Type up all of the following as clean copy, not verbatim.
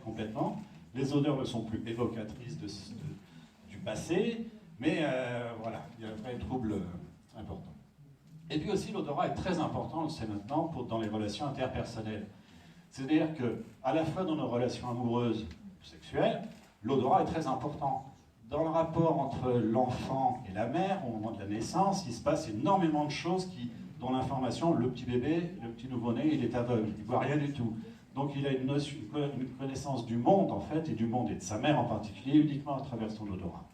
complètement. Les odeurs ne sont plus évocatrices du passé, mais voilà, il y a un vrai trouble important. Et puis aussi, l'odorat est très important, on le sait maintenant, dans les relations interpersonnelles. C'est-à-dire qu'à la fois dans nos relations amoureuses ou sexuelles, l'odorat est très important. Dans le rapport entre l'enfant et la mère, au moment de la naissance, il se passe énormément de choses dont l'information, le petit bébé, le petit nouveau-né, il est aveugle, il ne voit rien du tout. Donc il a une connaissance du monde, en fait, et du monde et de sa mère en particulier, uniquement à travers son odorat.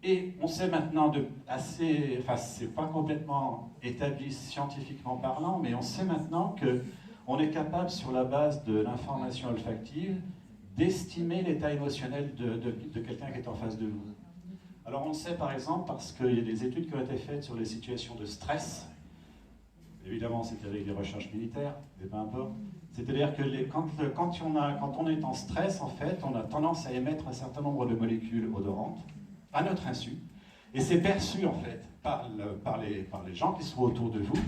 Et on sait maintenant c'est pas complètement établi scientifiquement parlant, mais on sait maintenant qu'on est capable, sur la base de l'information olfactive, d'estimer l'état émotionnel de quelqu'un qui est en face de vous. Alors on le sait par exemple parce qu'il y a des études qui ont été faites sur les situations de stress. Évidemment, c'était avec des recherches militaires, mais peu importe. C'est-à-dire que quand on est en stress, en fait, on a tendance à émettre un certain nombre de molécules odorantes, à notre insu, et c'est perçu, en fait, par les gens qui sont autour de vous,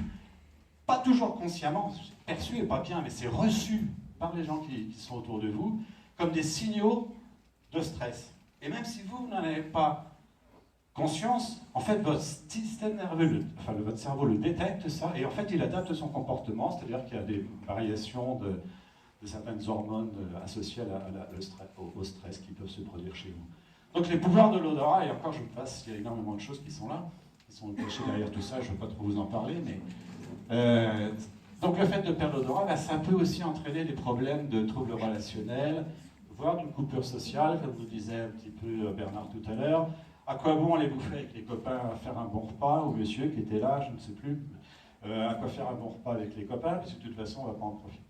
pas toujours consciemment, perçu et pas bien, mais c'est reçu par les gens qui sont autour de vous, comme des signaux de stress. Et même si vous n'en avez pas conscience, en fait, votre système nerveux, votre cerveau le détecte ça, et en fait, il adapte son comportement, c'est-à-dire qu'il y a des variations de certaines hormones associées au stress qui peuvent se produire chez vous. Donc les pouvoirs de l'odorat, et encore je passe, il y a énormément de choses qui sont là, qui sont cachées derrière tout ça, je ne vais pas trop vous en parler, mais... donc le fait de perdre l'odorat, ça peut aussi entraîner des problèmes de troubles relationnels, voire d'une coupure sociale, comme vous disait un petit peu Bernard tout à l'heure. À quoi bon aller bouffer avec les copains, faire un bon repas, ou monsieur qui était là, je ne sais plus, à quoi faire un bon repas avec les copains, parce que de toute façon on ne va pas en profiter.